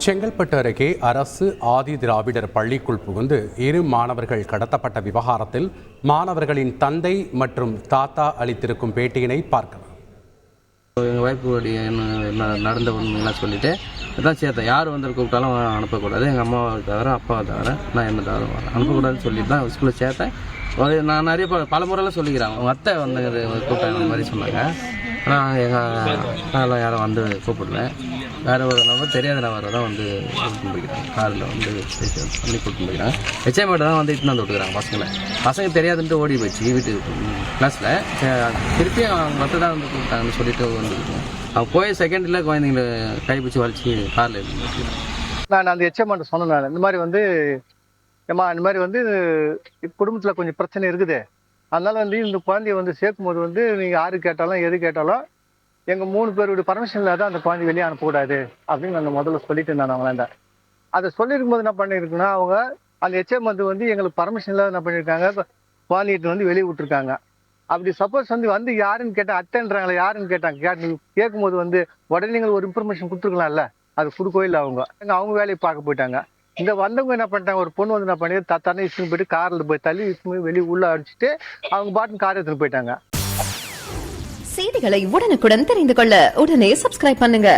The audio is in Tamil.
செங்கல்பட்டு அருகே அரசு ஆதி திராவிடர் பள்ளிக்குள் புகுந்து 2 மாணவர்கள் கடத்தப்பட்ட விவகாரத்தில் மாணவர்களின் தந்தை மற்றும் தாத்தா அளித்திருக்கும் பேட்டியினை பார்க்கலாம். எங்கள் வாய்ப்பு நடந்த உண்மையெல்லாம் சொல்லிவிட்டு இதான் சேர்த்தேன். யார் வந்து கூப்பிட்டாலும் அனுப்பக்கூடாது, எங்கள் அம்மாவை தவிர அப்பாவை தவிர நான் என்ன தவிர அனுப்பக்கூடாதுன்னு சொல்லிட்டு தான் ஸ்கூலில் சேர்த்தேன். நான் நிறைய பல முறையெல்லாம் சொல்லிக்கிறேன். அவங்க அத்தை வந்து கூப்பிட்டாங்க அந்த மாதிரி சொன்னாங்க. ஆனால் எங்கள் யாரும் வந்து கூப்பிடல. வேறு ஒரு நபர் தெரியாத நபரை தான் வந்து கூப்பிட்டு போய்க்கிறாங்க. காரில் வந்து பண்ணி கூப்பிட்டு போய்க்கிறாங்க. ஹெச்எம்கிட்ட தான் வந்து இட்டுன்னு வந்து விட்டுக்கிறாங்க பசங்க தெரியாதுன்ட்டு ஓடி போயிடுச்சு வீட்டுக்கு கிளாஸில். திருப்பி அவங்க அத்தை தான் வந்து கூப்பிட்டாங்கன்னு சொல்லிட்டு வந்துருக்கோம். அவங்க போய் செகண்டில் குழந்தைங்களை கைப்பிடிச்சி வலிச்சு காரில் இருந்து நான் அந்த ஹெச்எம்கிட்ட சொன்னேன். நான் இந்த மாதிரி வந்து ஏம்மா இந்த மாதிரி வந்து குடும்பத்தில் கொஞ்சம் பிரச்சனை இருக்குது, அதனால வந்து இந்த குழந்தைய வந்து சேர்க்கும் போது வந்து நீங்கள் யாரு கேட்டாலும் எது கேட்டாலும் எங்கள் 3 பேருடைய பர்மிஷன் இல்லாத அந்த குழந்தை வெளியே அனுப்பக்கூடாது அப்படின்னு நான் முதல்ல சொல்லிட்டு இருந்தேன். அவங்களாண்ட அதை சொல்லியிருக்கும் போது என்ன பண்ணியிருக்குன்னா, அவங்க அந்த ஹெச்எம் வந்து எங்களுக்கு பர்மிஷன் இல்லாத என்ன பண்ணியிருக்காங்க, குழந்தைகிட்ட வந்து வெளியே விட்டுருக்காங்க. அப்படி சப்போஸ் வந்து யாருன்னு கேட்டால் அத்தைன்றாங்களே யாருன்னு கேட்டாங்க. கேட்கும்போது வந்து உடனே நீங்கள் ஒரு இன்ஃபர்மேஷன் கொடுத்துருக்கலாம்ல, அது கொடுக்கவே இல்லை. அவங்க வேலையை பார்க்க போயிட்டாங்க. இந்த வந்தவங்க என்ன பண்ணிட்டாங்க, ஒரு பொண்ணு வந்து என்ன பண்ணி தண்ணி இஷ்டம் போயிட்டு காரில் போய் தள்ளி இஷ்டம் வெளியே உள்ள அடிச்சுட்டு அவங்க பாட்டுன்னு கார் எடுத்துட்டு போயிட்டாங்க. செய்திகளை உடனுக்குடன் தெரிந்து கொள்ள உடனே சப்ஸ்கிரைப் பண்ணுங்க.